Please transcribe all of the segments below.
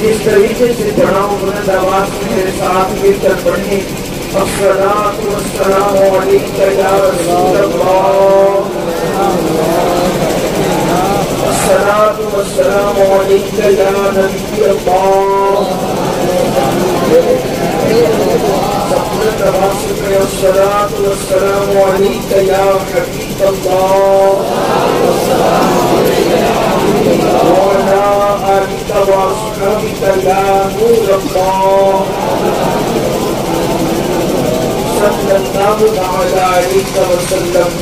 جس طریقے سے پڑھاؤ بلند آواز میں میرے ساتھ مل کر پڑھیں الصلاۃ والسلام علیک یا رسول اللہ الصلاۃ والسلام علیک یا نبی اللہ الصلاۃ والسلام علیک یا حبیب اللہ وعلى آلك وأصحابك يا نور الله صلى الله تعالى عليك وسلم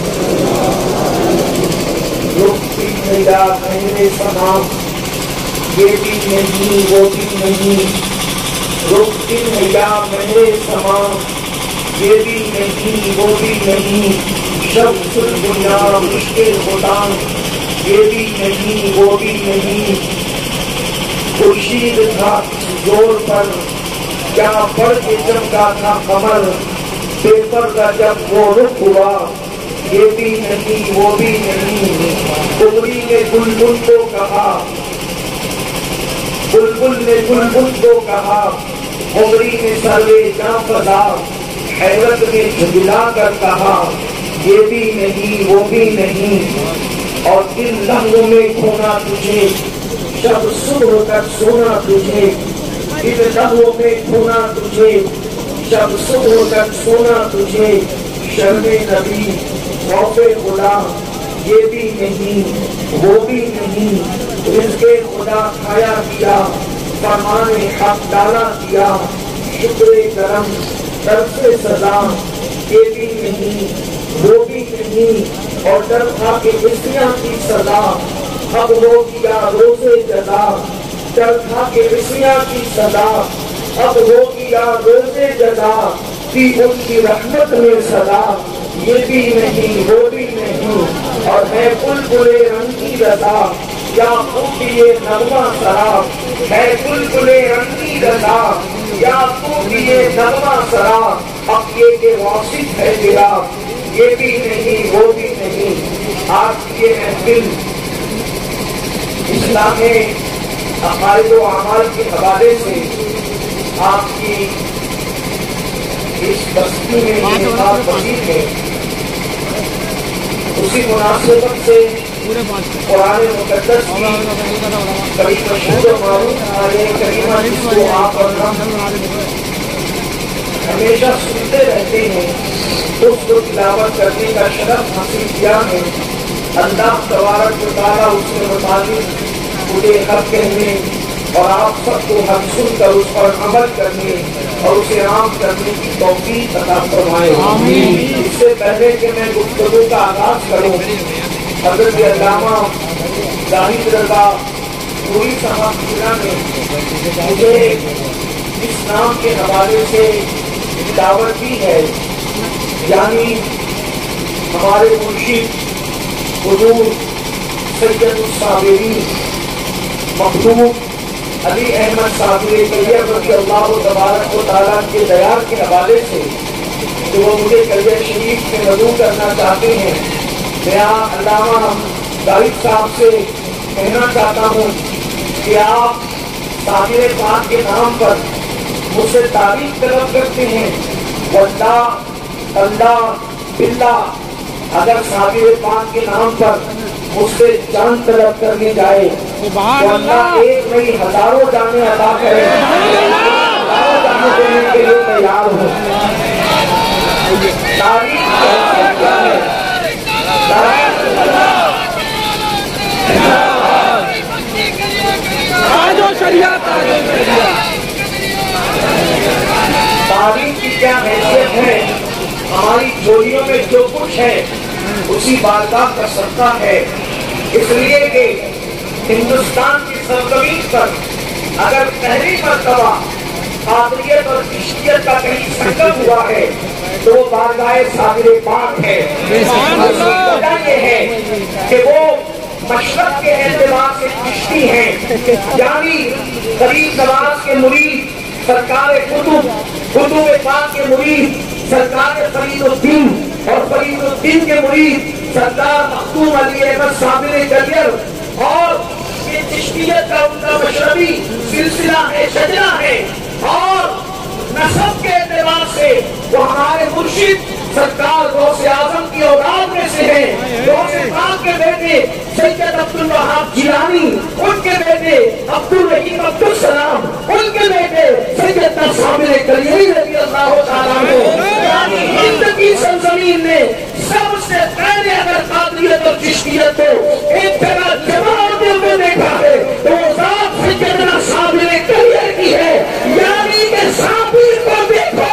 رکتی میرا میرے سما یہ بھی نہیں وہ بھی نہیں رکتی میرا میرے سما یہ بھی نہیں وہ بھی نہیں شمس الدنیا مشکل ہوتا یہ بھی نہیں وہ بھی نہیں خورشید تھا زور پر کیا پڑھ کے چمکا تھا قمر پیپر کا جب وہ رخ ہوا یہ بھی نہیں وہ بھی نہیں قمری نے بلبل کو کہا بلبل نے بلبل کو کہا قمری نے سروے جاں فضا حیرت میں جھنجھلا کر کہا یہ بھی نہیں وہ بھی نہیں اور ان لمحوں میں کھونا تجھے جب صبح تک سونا تجھے ان لمحوں میں کھونا تجھے جب صبح تک سونا تجھے شرم نبی خوف خدا یہ بھی نہیں وہ بھی نہیں رزق خدا کھایا کیا فرمان حق ڈالا کیا شکر کرم طرف سے سزا یہ بھی نہیں وہ بھی نہیں اور ڈر تھا کہ عصیاں کی سزا اب ہو گیا روزے جزا ڈر تھا کہ عصیاں کی سزا اب ہو گیا روزے جزا کی ان کی رحمت میں سزا یہ بھی نہیں وہ بھی نہیں اور ہے بلبل رنگی رضا یا خوبی نغمہ سراب، ہے بلبل رنگی رضا یا خوبی نغمہ سراب، اب یہ کہ واصف ہے تیرا، یہ بھی نہیں وہ بھی نہیں۔ آج کی یہ محفل اسلام عقائد و اعمال کے حوالے سے آپ کی اس بستی میں انعقاد پذیر ہے، اسی مناسبت سے قرآن مقدس کی بڑی مشہور و معروف آیہ کریمہ جس کو آپ اور ہم ہمیشہ سنتے رہتے ہیں، اس کو تلاوت کرنے کا شرف حاصل کیا ہے۔ اللہ تبارک و تعالیٰ اس کے مطابق مجھے حق کہنے اور آپ سب کو حق سن کر اس پر عمل کرنے اور اسے عام کرنے کی توفیق عطا فرمائے۔ اس سے پہلے کہ میں گفتگو کا آغاز کروں، حضرت علامہ زاہد رضا پوری صاحب نے مجھے اس نام کے حوالے سے دعوت دی ہے، یعنی ہمارے مرشد حضور سید الصابرین مخدوم علی احمد صابری طیب رضی اللہ تبارک و تعالیٰ کے دیار کے حوالے سے جو وہ مجھے کلیہ شریف میں مدعو کرنا چاہتے ہیں، میں علامہ زاہد صاحب سے کہنا چاہتا ہوں کہ آپ صابر پاک کے نام پر مجھ سے تعریف طلب کرتے ہیں، واللہ اللہ باللہ اگر صابر پاک کے نام پر مجھ سے جان طلب کرنی جائے تو اللہ ایک نہیں ہزاروں جانیں عطا کرے، ہزاروں جانیں دینے کے لیے تیار ہوں۔ تعریف کیا ہے؟ تعریف کی کیا حیثیت ہے؟ ہماری جھولیوں میں جو کچھ ہے اسی بارگاہ کا صدقہ ہے، اس لیے کہ ہندوستان کی سرزمین پر اگر پہلی مرتبہ قادریت اور چشتیت کا کہیں سنگم ہوا ہے تو وہ بارگاہ صابر پاک ہے۔ وجہ یہ ہے کہ وہ مشرق کے اعتبار سے چشتی ہیں، یعنی قریب نواز کے مرید سرکار قطب پاک کے مرید سرکار فرید الدین اور فرید الدین کے مرید سردار مخدوم علی احمد صابر جلیل، اور یہ چشتیت کا ان کا مشربی سلسلہ ہے، شجرہ ہے، اور نسب کے اعتبار سے وہ ہمارے مرشد سرکار غوث اعظم کی اولاد میں سے ہیں۔ غوث پاک کے بیٹے سید عبدالوہاب جیلانی، ان کے بیٹے عبدالرحیم عبدالسلام، ان کے بیٹے سیدنا صابر کلیمی رضی اللہ تعالیٰ عنہ، یعنی ہند کی سرزمین میں سب سے پہلے اگر قادریت اور چشتیت کو ایک جگہ جمع ہوتے ہوئے دیکھا ہے تو وہ ذات سیدنا صابر کلیمی کی ہے، یعنی کہ صابر کو دیکھو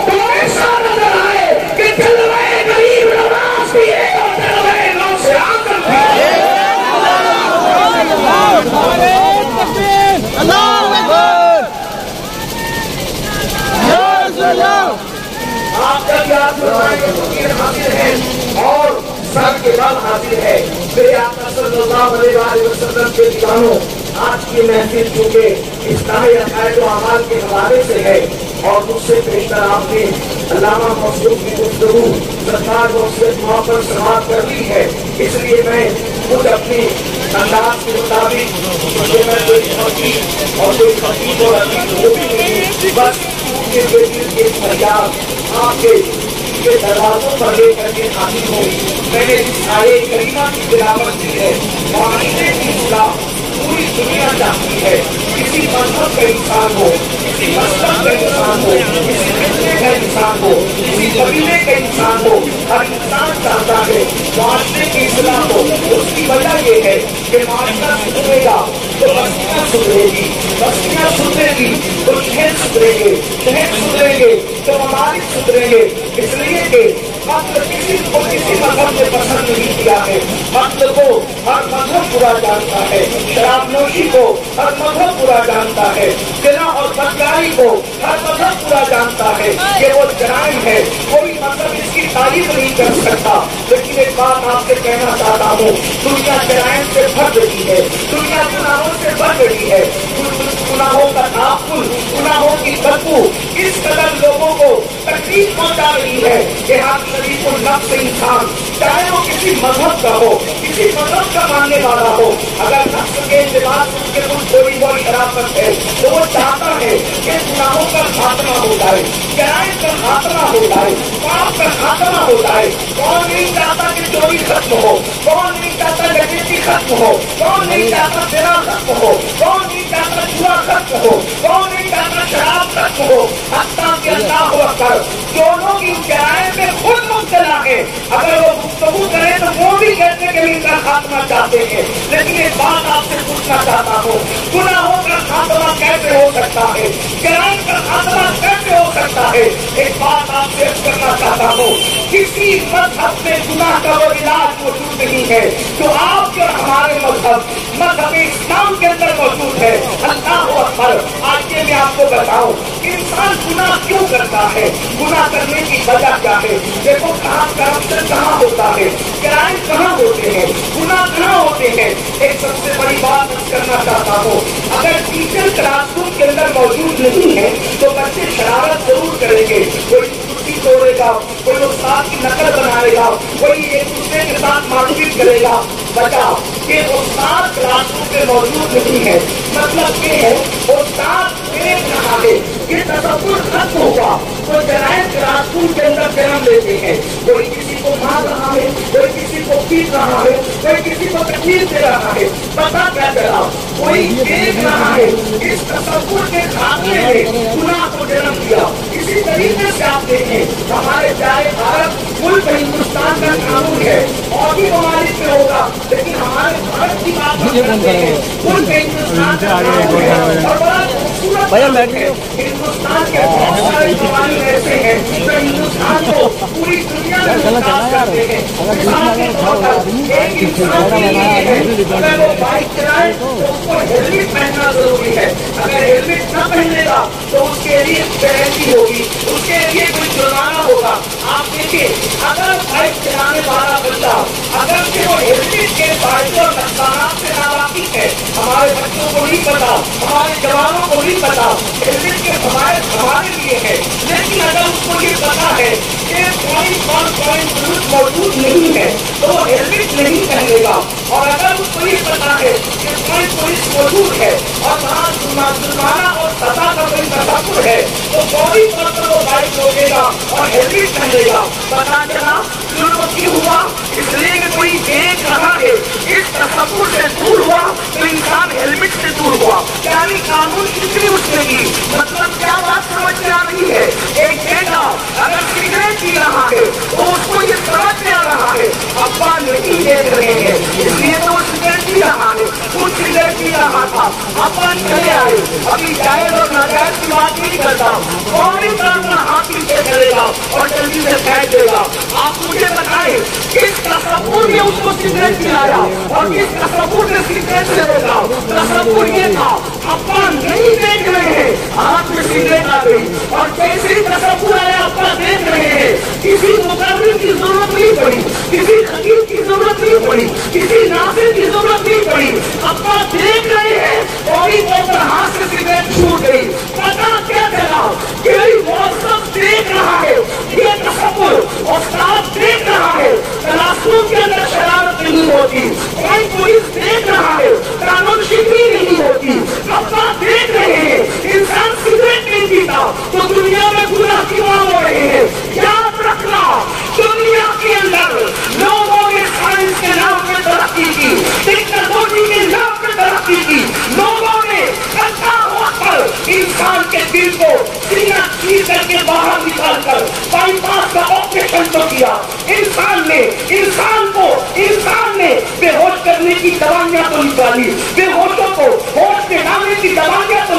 تو ایسا نظر آئے کہ جلوے غریب نواز بھی ہے اور جلوے غوث اعظم بھی ہے۔ آپ کا یاد فرمائیں کہ فقیر حاضر ہے اور سر کے بل حاضر ہے، میرے آقا صلی اللہ علیہ وآلہ وسلم کے دیوانوں، آج کی محفل چونکہ اصلاح عقائد و اعمال کے حوالے سے ہے اور مجھ سے پیشتر آپ نے علامہ مسعود کی گفتگو سرکار وصیت موت پر سماعت کر لی ہے، اس لیے میں خود اپنے انداز کے مطابق کہ میں کوئی خطیب اور کوئی خطیب اور عزیز وہ بھی نہیں، بس کے دل کے فریاد آپ کے دروازوں پر لے کر کے حاضر ہوں۔ میں نے جس آیے کریمہ کی تلاوت کی ہے، معاشرے کی اصلاح پوری دنیا چاہتی ہے، کسی مذہب کا انسان ہو، کسی مسلک کا انسان ہو، کسی خطے کا انسان ہو، کسی قبیلے کا انسان ہو، ہر انسان چاہتا ہے معاشرے کی اصلاح ہو۔ اس کی وجہ یہ ہے کہ معاشرہ سدھرے گا تو بستیاں سدھرے گی، بستیاں سدھرے گی تو شہر سدھریں گے، شہر سدھریں گے تو ممالک سدھریں گے، اس لیے کہ قتل کسی کو کسی مذہب نے پسند نہیں کیا ہے. قتل کو ہر مذہب برا جانتا ہے, شراب نوشی کو ہر مذہب برا جانتا ہے, زنا اور بدکاری کو ہر مذہب برا جانتا ہے کہ وہ جرائم ہے. کوئی مذہب اس کی تعریف نہیں کر سکتا. لیکن ایک بات آپ سے کہنا چاہتا ہوں, دنیا جرائم سے بھر رہی ہے, دنیا گناہوں سے بھر رہی ہے. گناہوں کا تعفن, گناہوں کی بدبو اس قدر لوگوں کو تکلیف پہنچا رہی ہے کہ آپ شریف النفس انسان, چاہے وہ کسی مذہب کا ہو, کسی مذہب کا ماننے والا ہو, اگر نفس کے اعتبار سے اس کے کچھ تھوڑی بہت شرافت ہے تو وہ چاہتا ہے کہ گناہوں کا خاتمہ ہو جائے, جرائم کا خاتمہ ہو جائے, پاپ کا خاتمہ ہو جائے. کون نہیں چاہتا کہ چوری ختم ہو, کون نہیں چاہتا ڈکیتی ختم ہو, کون نہیں چاہتا زنا ختم ہو, کون نہیں چاہتا جوا ختم ہو, کون نہیں چاہتا شراب ختم ہو. حتیٰ کہ اللہ اکبر جو لوگ ان جرائم میں خود مبتلا ہے, اگر وہ گفتگو کریں تو وہ بھی کہتے ہیں کہ ان کا خاتمہ چاہتے ہیں. لیکن ایک بات آپ سے پوچھنا چاہتا ہوں, گناہوں کا خاتمہ کیسے ہو سکتا ہے, جرائم کا خاتمہ کیسے ہو سکتا ہے؟ ایک بات آپ سے کرنا چاہتا ہوں, کسی مذہب میں گناہ کا وہ علاج موجود نہیں ہے جو آپ کے ہمارے مذہب اسلام کے اندر موجود ہے. اللہ اکبر. آج میں آپ کو بتاؤں انسان گناہ کیوں کرتا ہے, گناہ کرنے کی وجہ کیا ہے. دیکھو کہاں کرپشن کہاں ہوتا ہے, کرائم کہاں ہوتے ہیں, گناہ کہاں ہوتے ہیں. ایک سب سے بڑی بات کرنا چاہتا ہوں, اگر ٹیچر کلاس روم کے اندر موجود نہیں ہے تو بچے شرارت ضرور کریں گے. کوئی چھٹی توڑے گا, کوئی استاد کی نقل بنائے گا, کوئی ایک دوسرے کے ساتھ مار پیٹ کرے گا. بچہ کہ استاد کلاس روم میں موجود نہیں ہے, مطلب یہ ہے استاد دیکھ رہا ہے کہ تصور ختم ہوگا تو جرائم کلاس روم کے اندر جنم لیتے ہیں. کوئی کسی کو مار رہا ہے, کوئی کسی کو پیٹ رہا ہے, کوئی کسی کو تکلیف دے رہا ہے. پتا کیا چلا, کوئی دیکھ رہا ہے. اس تصور کے خاتمے میں گناہ کو جنم دیا. اسی طریقے سے آپ دیکھیں ہمارے پیارے بھارت ملک ہندوستان کا قانون ہے, اور بھی ممالک میں ہوگا, لیکن ہمارے بھارت کی بات کرتے ہیں ملک ہندوستان کا قانون ہے اور بڑا خوبصورت ہے. ہندوستان کے بہت سارے ممالک ایسے ہیں جو ہندوستان کو پوری دنیا میں ممتاز کرتے ہیں. مثال کے طور پر ایک انسان کے لیے اگر وہ بائک چلائے تو اس کو ہیلمٹ پہننا ضروری ہے. اگر ہیلمٹ نہ پہنے گا تو اس کے لیے پینلٹی ہوگی, اس کے لیے کوئی جرمانہ ہوگا. آپ دیکھیے اگر بائک چلانے والا بندہ اگر کہ وہ ہیلمٹ کے فائدے اور نقصانات سے ناواقف ہے, ہمارے بچوں کو نہیں پتا, ہمارے جوانوں کو نہیں پتا ہیلمٹ کے فوائد ہمارے لیے ہے, لیکن اگر اس کو یہ پتا ہے کہ پوائنٹ موجود نہیں ہے تو وہ ہیلمٹ نہیں پہنے گا. اور اگر اس کو یہ پتا ہے کہ پولیس موجود ہے اور وہاں جرمانہ اور سزا کا کوئی تصور ہے تو فوری طور پر وہ بائک روکے گا اور ہیلمٹ پہنے گا. پتا چلا ظلم کیوں ہوا, اس لیے کہ کوئی دیکھ رہا ہے. اس تصور سے دور ہوا تو انسان ہیلمٹ سے دور ہوا. یعنی قانون کتنی اٹھنے کی, مطلب کیا بات سمجھ میں آ رہی ہے. ایک بیٹا اگر سگریٹ پی رہا ہے تو اس کو یہ سمجھ میں آ رہا ہے ابا نہیں دیکھ رہے ہیں, اس لیے تو وہ سگریٹ پی رہا ہے. خود سگریٹ پی رہا تھا, ابا چلے آئے. ابھی جائز اور ناجائز کی بات نہیں کرتا, فوری طور پر ہاتھ پیچھے کرے گا اور جلدی سے پھینک دے گا. آپ مجھے بتائیں کس تصور نے اس کو سگریٹ پلایا اور کس تصور نے سگریٹ سے روکا. تصور یہ تھا ابا نہیں دیکھ رہے ہیں, ہاتھ میں سگریٹ آ گئی اور جیسے تصور آیا ابا دیکھ رہے ہیں. کسی مقرر کی ضرورت نہیں پڑی, کسی خطیب کی ضرورت نہیں پڑی, کسی ناصر کی ضرورت نہیں پڑی. ابا دیکھ رہے ہیں فوری طور پر ہاتھ سے سگریٹ چھوٹ گئی. پتا کیا چلا کہ موسم دیکھ رہا ہے, یہ تصور استاد دیکھ رہا ہے. کلاس روم کے اندر شرارت نہیں ہوتی, کوئی پولیس دیکھ رہا ہے, قانون شکنی نہیں ہوتی. ابا دیکھ رہے ہیں انسان سگریٹ نہیں پیتا تو دنیا میں گناہ کیوں ہو رہے ہیں. یاد رکھنا دنیا کے اندر لوگوں نے سائنس کے نام پہ ترقی کی, ٹیکنالوجی کے نام پہ ترقی کی. لوگوں نے انسان کے دل کو سینہ چیر کر کے باہر نکال کر بائی پاس کا آپریشن تو کیا. انسان نے بے ہوش کرنے کی دوائیاں تو نکالی, بے ہوشوں کو ہوش میں لانے کی دوائیاں تو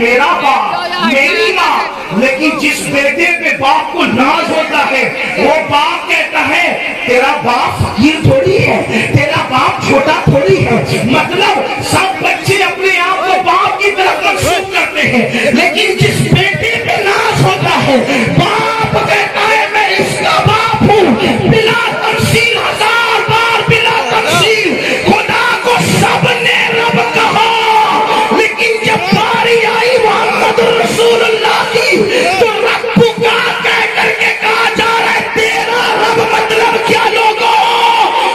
میرا باپ میری ماں، لیکن جس بیٹے پہ باپ کو ناز ہوتا ہے وہ باپ کہتا ہے تیرا باپ فقیر تھوڑی ہے، تیرا باپ چھوٹا تھوڑی ہے. مطلب سب بچے اپنے آپ کو باپ کی طرف منسوب کرتے ہیں، لیکن جس بیٹے پہ ناز ہوتا ہے باپ کہتا ہے میں اس کا باپ ہوں. بلا تمثیل، ہزار بار بلا تمثیل خدا کو سب نے رب کہا، لیکن جب باری آئی محمد رسول اللہ کی تو رب پکار کہہ کر کے کہا جا رہا ہے تیرا رب مطلب کیا؟ لوگوں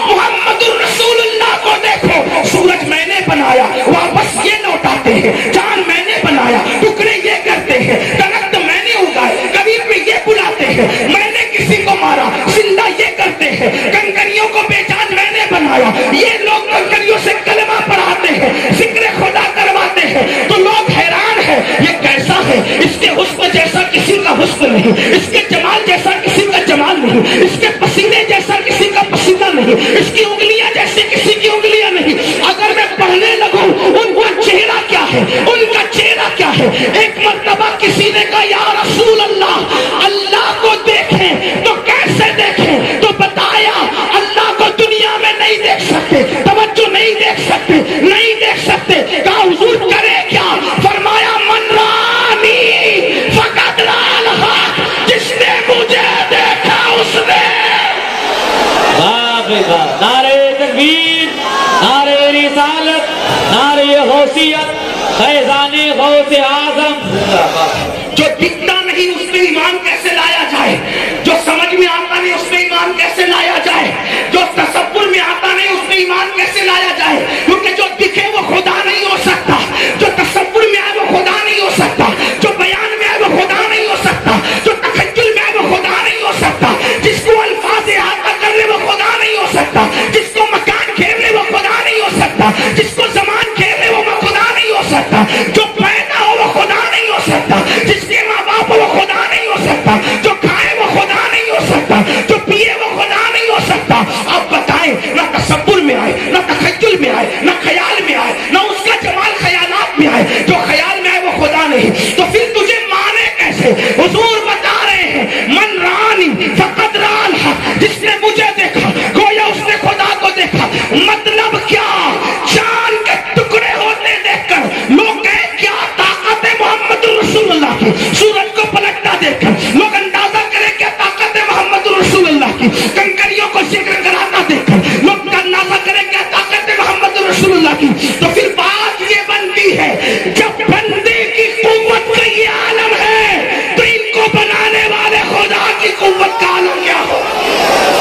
محمد رسول اللہ کو دیکھو، سورج میں نے بنایا واپس یہ لوٹاتے ہیں، چاند میں نے بنایا ٹکڑے یہ کرتے ہیں، درخت میں نے اگائے کبھی بھی یہ بلاتے ہیں، میں نے کسی کو مارا زندہ یہ کرتے ہیں، کنکریوں کو بے جان میں نے بنایا، یہ لوگ کنکریوں سے کلمہ پڑھاتے ہیں، ذکر خدا کرواتے ہیں، تو لوگ حیران ہیں یہ کیسا ہے؟ اس کے حسن جیسا کسی کا حسن نہیں، اس کے جمال جیسا کسی کا جمال نہیں، اس کے پسینے جیسا کسی کا پسینہ نہیں، اس کی انگلیاں جیسی کسی کی انگلیاں نہیں. اگر میں پڑھنے لگوں ان کا چہرہ کیا ہے، ان کا چہرہ کیا ہے؟ ایک مرتبہ کسی نے کہا یا رسول اللہ اللہ کو دیکھیں تو کیسے دیکھیں؟ تو بتایا اللہ کو دنیا میں نہیں دیکھ سکتے، توجہ نہیں دیکھ سکتے، نہیں دیکھ سکتے. کہا حضور کرے کیا؟ فرمایا من رانی فقط رأى الحق، جس نے مجھے دیکھا اس نے. نعرہ تکبیر، نعرہ رسالت، نعرہ غوثیت، فیضان غوث اعظم. جو دکھتا نہیں اس میں ایمان کیسے لایا جائے؟ جو سمجھ میں آتا نہیں اس میں ایمان کیسے لایا جائے؟ جو تصور میں آتا نہیں اس میں ایمان کیسے لایا جائے؟ کیونکہ جو دکھے وہ خدا نہیں ہو سکتا، جو تصور میں آئے وہ خدا نہیں ہو سکتا، جو بیان میں آئے وہ خدا نہیں ہو سکتا، جو تخیل میں آئے وہ خدا نہیں ہو سکتا، جس کو الفاظ احاطہ کر لے وہ خدا نہیں ہو سکتا، جس کو مکان گھیر لے وہ خدا نہیں ہو سکتا، جس کو زمان گھیر لے وہ خدا نہیں ہو سکتا، جو پیدا ہو وہ خدا نہیں ہو سکتا، جس کے ماں باپ وہ خدا نہیں ہو سکتا، جو کھائے وہ خدا نہیں ہو سکتا، جو پیے وہ خدا نہیں ہو سکتا. اب بتائیں نہ تصور میں آئے، نہ تخیل میں آئے، نہ خیال میں آئے، نہ اس کا جمال خیالات میں آئے، جو خیال میں آئے وہ خدا نہیں، تو پھر تجھے مانے کیسے؟ حضور بتا رہے ہیں من رانی فقط رأى الحق، جس نے مجھے دیکھا گویا اس نے خدا کو دیکھا. مطلب کیا؟ چاند کے ٹکڑے ہوتے دیکھ کر لوگ کہیں کیا طاقت ہے محمد رسول اللہ کی، سورج کو پلٹتا دیکھ کر لوگ اندازہ کریں کیا طاقت ہے محمد رسول اللہ کی، کنکریوں کو ذکر کراتا دیکھ کر لوگ اندازہ کریں کیا طاقت ہے محمد رسول اللہ کی. تو پھر بات یہ بنتی ہے جب بندے کی قوت کا یہ عالم ہے تو ان کو بنانے والے خدا کی قوت کا عالم کیا ہو؟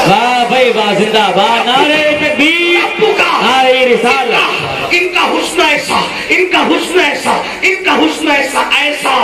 واہ بھائی واہ، زندہ باد، نعرہ تکبیر، نعرہ رسالت. ان کا حسن ایسا، ان کا حسن ایسا، ان کا حسن ایسا، ایسا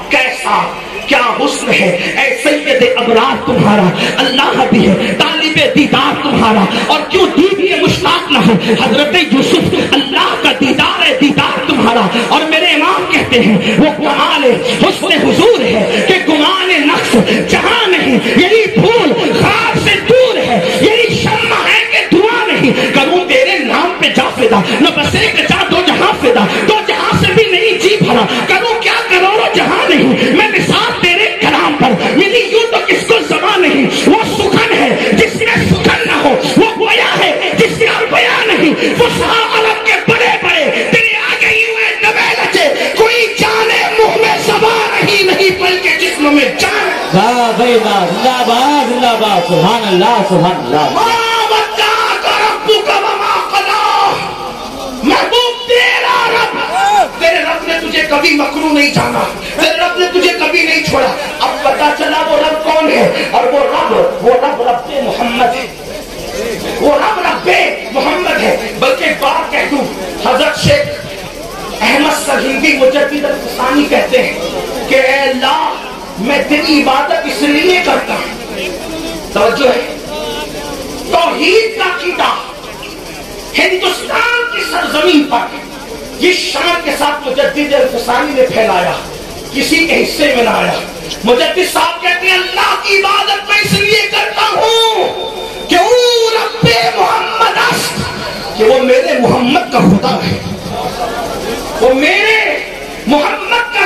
کیسا کیا حسن ہے؟ اے سید ابرار تمہارا اللہ بھی ہے، طالب دیدار تمہارا، اور کیوں دید کے مشتاق نہ ہو؟ حضرت یوسف اللہ کا دیدار ہے، دیدار تمہارا. اور میرے امام کہتے ہیں وہ کمال حسن حضور ہے کہ گمان نقص جہاں نہیں، یہی پھول خار سے دور ہے، یہی شمع ہے کہ دعا نہیں. کروں تیرے نام پہ جا فدا، نہ بس ایک جا دو جہاں فدا، دو جہاں سے بھی نہیں جی بھرا، کروں کیا کروڑوں جہاں نہیں. میں مثال تیرے کلام پر ملی یوں تو کس کو زبان نہیں. وہ سخن ہے جس میں سخن نہ ہو، وہ گویا ہے جس کا بیان نہیں. وہ عرب کے بڑے بڑے تیرے آگے یوں ہے نبے لچے، کوئی جانے منہ میں زبان نہیں بلکہ جسم میں جان. واہ بھائی واہ، زندہ باد، زندہ باد، سبحان اللہ، سبحان اللہ. محبوب تیرا رب، تیرے رب نے تجھے کبھی مکروہ نہیں جانا، تیرے رب نے تجھے کبھی نہیں چھوڑا. اب پتا چلا وہ رب کون ہے، اور وہ رب رب محمد ہے، وہ رب محمد ہے. بلکہ ایک بات کہہ دوں، حضرت شیخ احمد سرہندی مجدد الفسانی کہتے ہیں کہ اے اللہ میں تیری عبادت اس لیے کرتا ہوں. توجہ ہے، توحید کا کیٹا ہندوستان کی سرزمین پر جس شان کے ساتھ مجدد الفسانی نے پھیلایا کسی کے حصے میں نہ آیا. مجدد صاحب کہتے ہیں اللہ کی عبادت میں اس لیے کرتا ہوں کہ وہ رب محمد است، کہ وہ میرے محمد کا خدا ہے، وہ میرے محمد کا